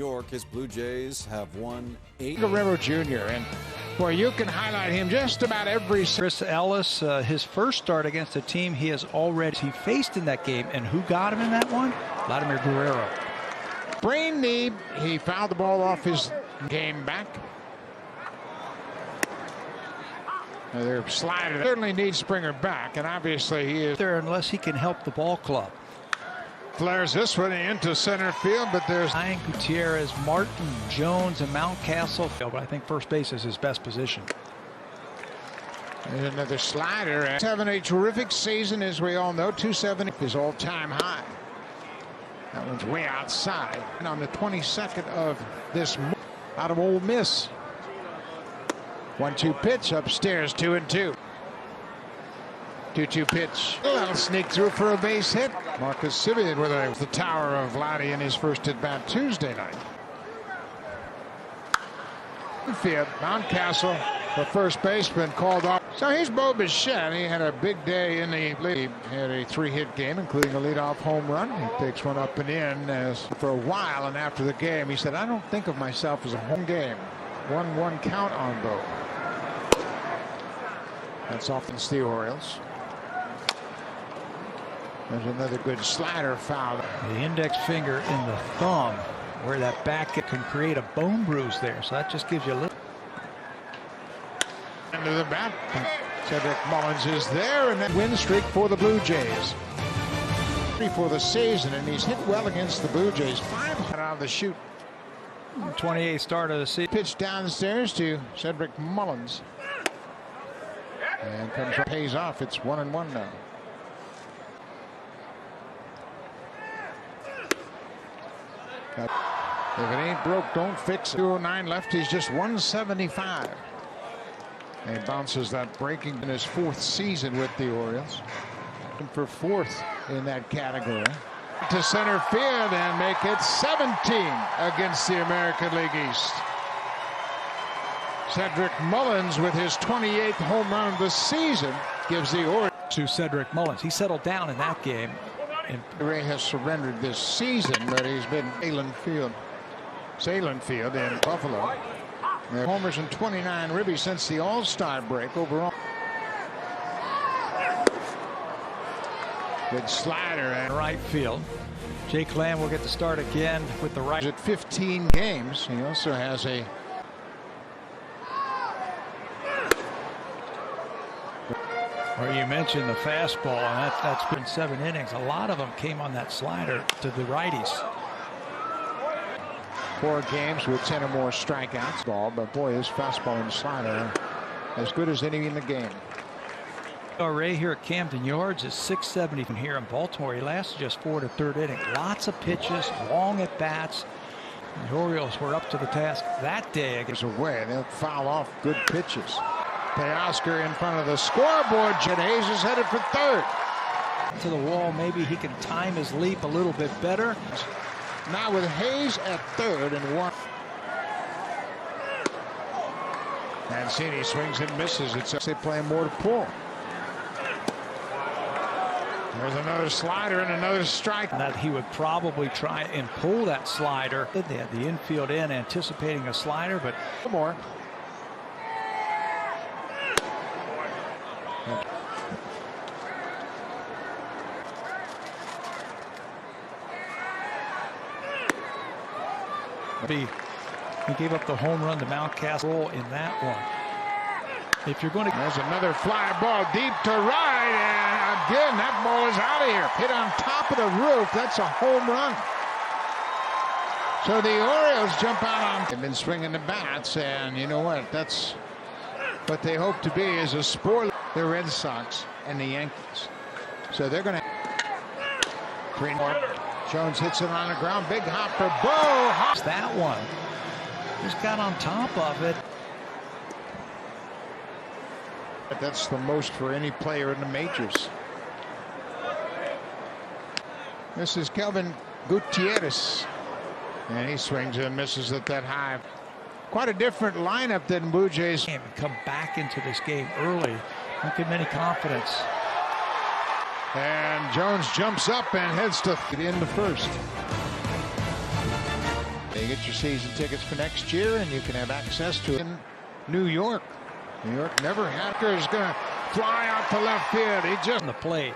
York, his Blue Jays have won 8. Guerrero Jr. And boy, you can highlight him just about every. Chris Ellis, his first start against a team he faced in that game, and who got him in that one? Vladimir Guerrero. Brain knee. He fouled the ball off his game back. They're sliding. Certainly needs Springer back, and obviously he is there unless he can help the ball club. Flares this one into center field, but there's Ryan Gutierrez, Martin, Jones, and Mountcastle. But I think first base is his best position. There's another slider. He's having a terrific season, as we all know. 270 his all-time high. That one's way outside. And on the 22nd of this month, out of Ole Miss. 1-2 pitch upstairs, 2-2. 2-2 pitch. That'll sneak through for a base hit. Marcus Semien with the tower of Vladdy in his first at bat Tuesday night. Field, Mountcastle, the first baseman, called off. So here's Bo Bichette. He had a big day in the league. He had a 3-hit game, including a leadoff home run. He takes one up and in for a while, and after the game, he said, "I don't think of myself as a home game." 1-1 count on Bo. That's off against the Orioles. There's another good slider foul. The index finger in the thumb, where that back can create a bone bruise there. So that just gives you a little. Into the bat. Cedric Mullins is there, and then win streak for the Blue Jays. 3 for the season, and he's hit well against the Blue Jays. 5 out of the chute. 28th start of the season. Pitch downstairs to Cedric Mullins. And pays off. It's 1-1 now. If it ain't broke, don't fix it. 209 left. He's just 175. And he bounces that breaking in his 4th season with the Orioles. And for 4th in that category. To center field and make it 17 against the American League East. Cedric Mullins with his 28th home run of the season gives the Orioles. To Cedric Mullins. He settled down in that game. And Ray has surrendered this season, but he's been Salem Field in Buffalo. Homers and 29 ribbies since the All-Star break overall. Good slider and right field. Jake Lamb will get to start again with the right. At 15 games, he also has a. Well, you mentioned the fastball, and that's been 7 innings. A lot of them came on that slider to the righties. 4 games with 10 or more strikeouts. But boy, his fastball and slider as good as any in the game. Ray here at Camden Yards is 670 from here in Baltimore. He lasted just 4 to 3rd inning. Lots of pitches, long at bats. The Orioles were up to the task that day. Away, they'll foul off good pitches. Teoscar in front of the scoreboard. Jed Hayes is headed for 3rd. To the wall, maybe he can time his leap a little bit better. Now with Hayes at 3rd and 1. Mancini swings and misses. It's they play more to pull. There's another slider and another strike. That he would probably try and pull that slider. They had the infield in anticipating a slider, but more. He gave up the home run to Mountcastle in that one. If you're going to. There's another fly ball deep to right, and again that ball is out of here. Hit on top of the roof. That's a home run. So the Orioles jump out on. They've been swinging the bats, and you know what? That's what they hope to be is a spoiler. The Red Sox and the Yankees. So they're going to. Jones hits it on the ground. Big hop for Bo. That one. Just got on top of it. That's the most for any player in the majors. This is Kelvin Gutierrez. And he swings and misses at that high. Quite a different lineup than Blue Jays. Come back into this game early. Don't give him any confidence. And Jones jumps up and heads to in the 1st. You get your season tickets for next year, and you can have access to it in New York. New York never had. Is going to fly out to left field. He just on the plate.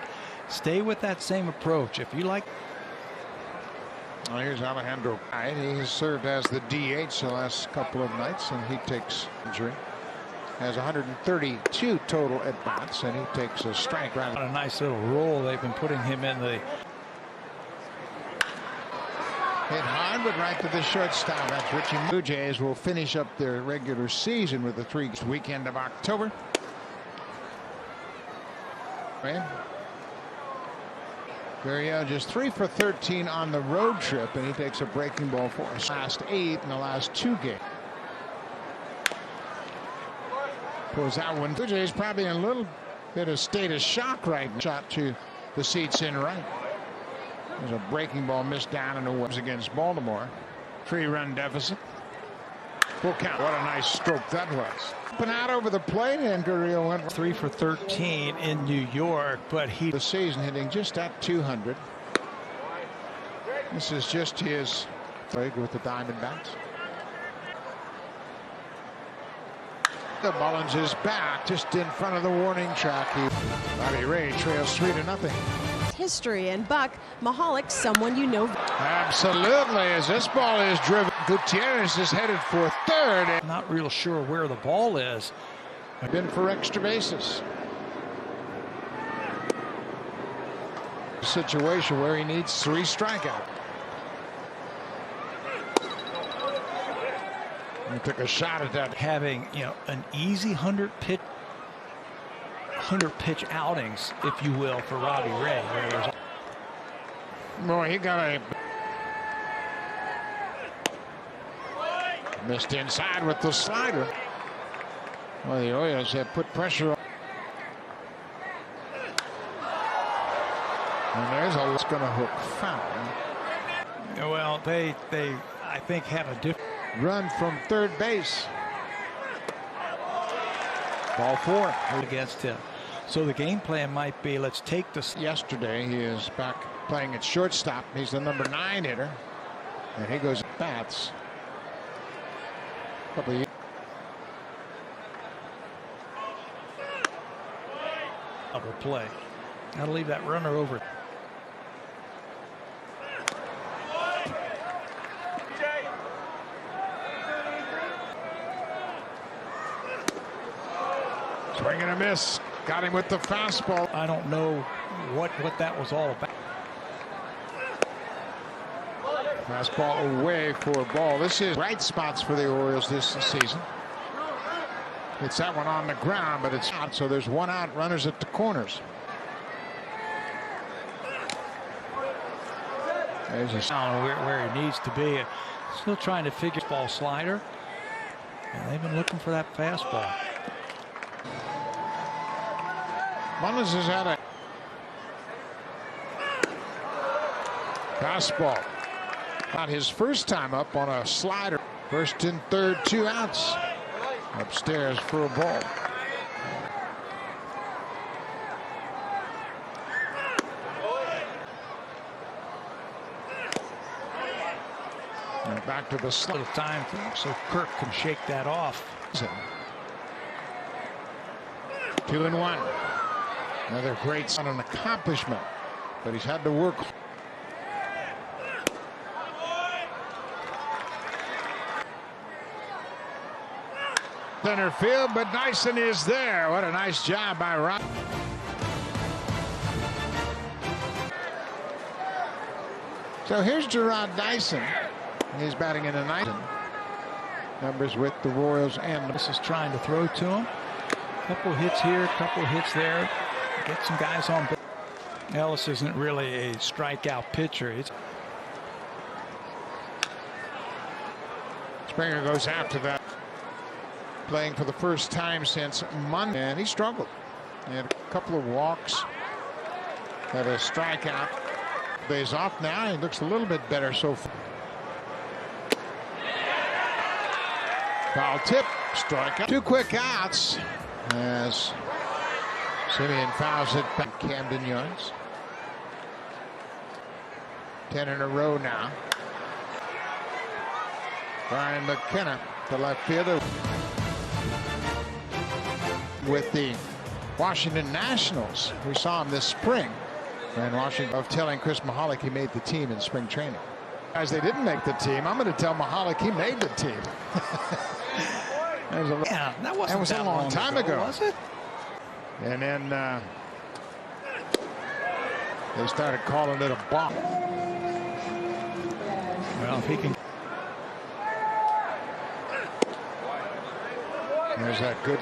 Stay with that same approach. If you like. Well, here's Alejandro. He has served as the DH the last couple of nights, and he takes injury. Has 132 total at bats, and he takes a strike. What a nice little roll they've been putting him in. The hit hard, but right to the shortstop. That's Richie. Blue Jays will finish up their regular season with the 3rd weekend of October. Gurriel just 3 for 13 on the road trip, and he takes a breaking ball for us. Last 8 in the last 2 games. Pulls that one. Blue Jays probably in a little bit of state of shock right now. Shot to the seats in right. There's a breaking ball missed down in the woods against Baltimore. 3-run deficit. Full count. What a nice stroke that was. Up and out over the plate, and Gurriel went 3 for 13 in New York, but he the season hitting just at 200. This is just his leg with the Diamondbacks. The Mullins is back just in front of the warning track. Robbie Ray trails 3-0. History, and 𝗦𝗣𝗢𝗧𝗦, someone you know. Absolutely, as this ball is driven. Gutierrez is headed for 3rd. Not real sure where the ball is. Been for extra bases. A situation where he needs 3 strikeouts. He took a shot at that. Having, an easy 100 pitch outings, if you will, for Robbie Ray. Boy, he got a missed inside with the slider. Well, the Orioles have put pressure on. And there's a it's going to hook foul. Well, they I think have a different run from 3rd base. Ball 4 against him. So the game plan might be, let's take this. Yesterday, he is back playing at shortstop. He's the number 9 hitter. And he goes bats. Couple of years. Double play. Gotta leave that runner over. Swing and a miss. Got him with the fastball. I don't know what that was all about. Fastball away for a ball. This is bright spots for the Orioles this season. It's that one on the ground, but it's out. So there's 1 out, runners at the corners. There's a I don't know where he needs to be. Still trying to figure ball slider. And they've been looking for that fastball. Mullins has had a fastball. Not his first time up on a slider. 1st and 3rd, 2 outs. Upstairs for a ball. And back to the Little time so Kirk can shake that off. 2-1. Another great son, an accomplishment, but he's had to work. Center field, but Dyson is there. What a nice job by Rob. So here's Gerard Dyson. He's batting in the 9th. Numbers with the Royals, and this is trying to throw to him. Couple hits here, couple hits there. Get some guys on. Ellis isn't really a strikeout pitcher. Springer goes after that. Playing for the first time since Monday, and he struggled. He had a couple of walks. Had a strikeout. Days off now. He looks a little bit better so far. Foul tip. Strikeout. 2 quick outs as Simeon fouls it back Camden Yards. 10 in a row now. Brian McKenna, the left fielder, with the Washington Nationals. We saw him this spring. And Washington of telling Chris 𝗦𝗢🗦 he made the team in spring training. Guys, they didn't make the team. I'm going to tell 𝗦𝗢𝗢 he made the team. Yeah, that was a long time ago, was it? And then they started calling it a bomb. Well, if he can. There's that good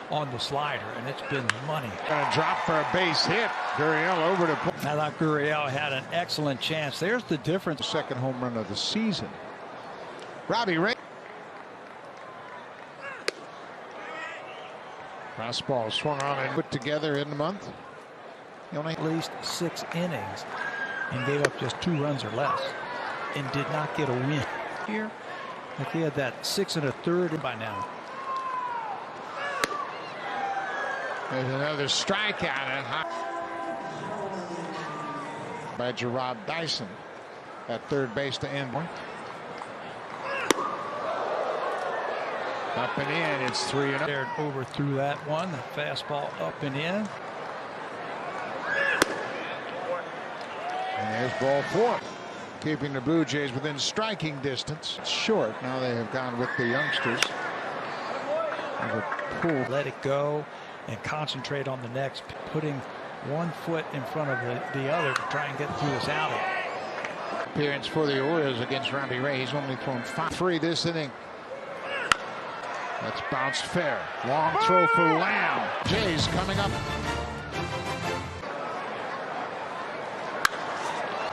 on the slider, and it's been money. Gonna drop for a base hit. Gurriel over to. I thought Gurriel had an excellent chance. There's the difference. Second home run of the season. Robbie Ray. Fastball swung on and put together in the month. He only at least 6 innings and gave up just 2 runs or less and did not get a win here. Like he had that 6 1/3 by now. There's another strikeout by Gerard Dyson at third base to end. Up and in, it's 3-0. Dared overthrew that one. The fastball up and in. And there's ball 4. Keeping the Blue Jays within striking distance. It's short. Now they have gone with the youngsters. Let it go and concentrate on the next, putting one foot in front of the other to try and get through this outing. Appearance for the Orioles against Robbie Ray. He's only thrown 5-3 this inning. That's bounced fair. Long throw for Lamb. Jays coming up.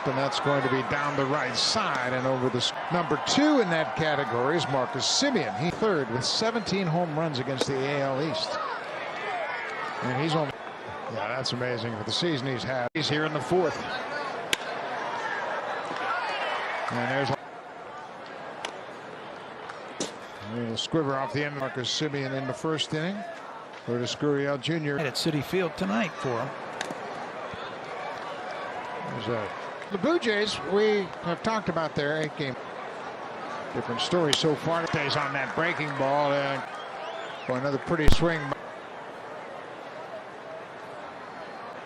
And that's going to be down the right side and over the number 2 in that category is Marcus Semien. He's third with 17 home runs against the AL East. And he's only, yeah, that's amazing for the season he's had. He's here in the 4th. And there's a little squiver off the end. Marcus Semien in the 1st inning. Curtis Gurriel Jr. at Citi Field tonight for him. The Blue Jays, we have talked about their 8-game. Different story so far. Stays on that breaking ball and for another pretty swing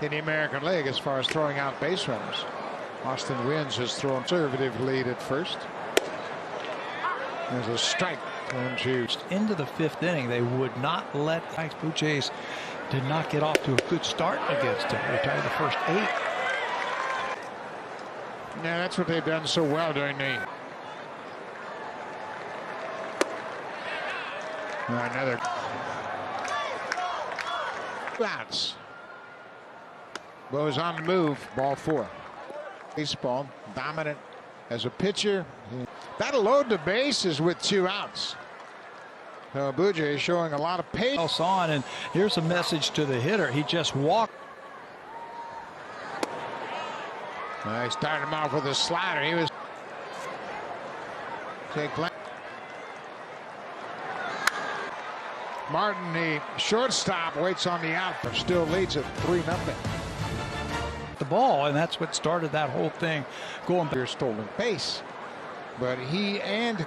in the American League as far as throwing out base runners. Austin Wynns has thrown conservative lead at first. There's a strike. Into the 5th inning, they would not let the Blue Jays did not get off to a good start against him. They tied the first 8. Yeah, that's what they've done so well during the. Another. Bats. Bo's on the move. Ball 4. Baseball dominant as a pitcher. That'll load the bases with 2 outs. So Blue Jays showing a lot of patience. On, and here's a message to the hitter. He just walked. He started him off with a slider. He was. Martin, the shortstop, waits on the out, but still leads at 3-0. The ball, and that's what started that whole thing going. Your stolen base, but he and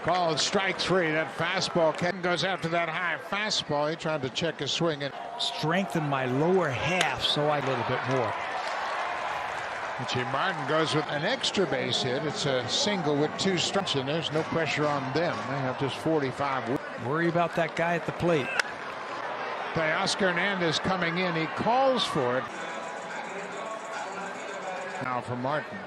called strike 3. That fastball. Ken goes after that high fastball. He tried to check his swing and strengthen my lower half so I a little bit more. Richie Martin goes with an extra base hit. It's a single with 2 strikes, and there's no pressure on them. They have just 45. Worry about that guy at the plate. Oscar Hernandez coming in. He calls for it. Now for Martin.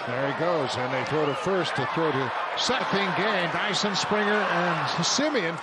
There he goes, and they throw to first to throw to second. Gain. Dyson, Springer, and Semien.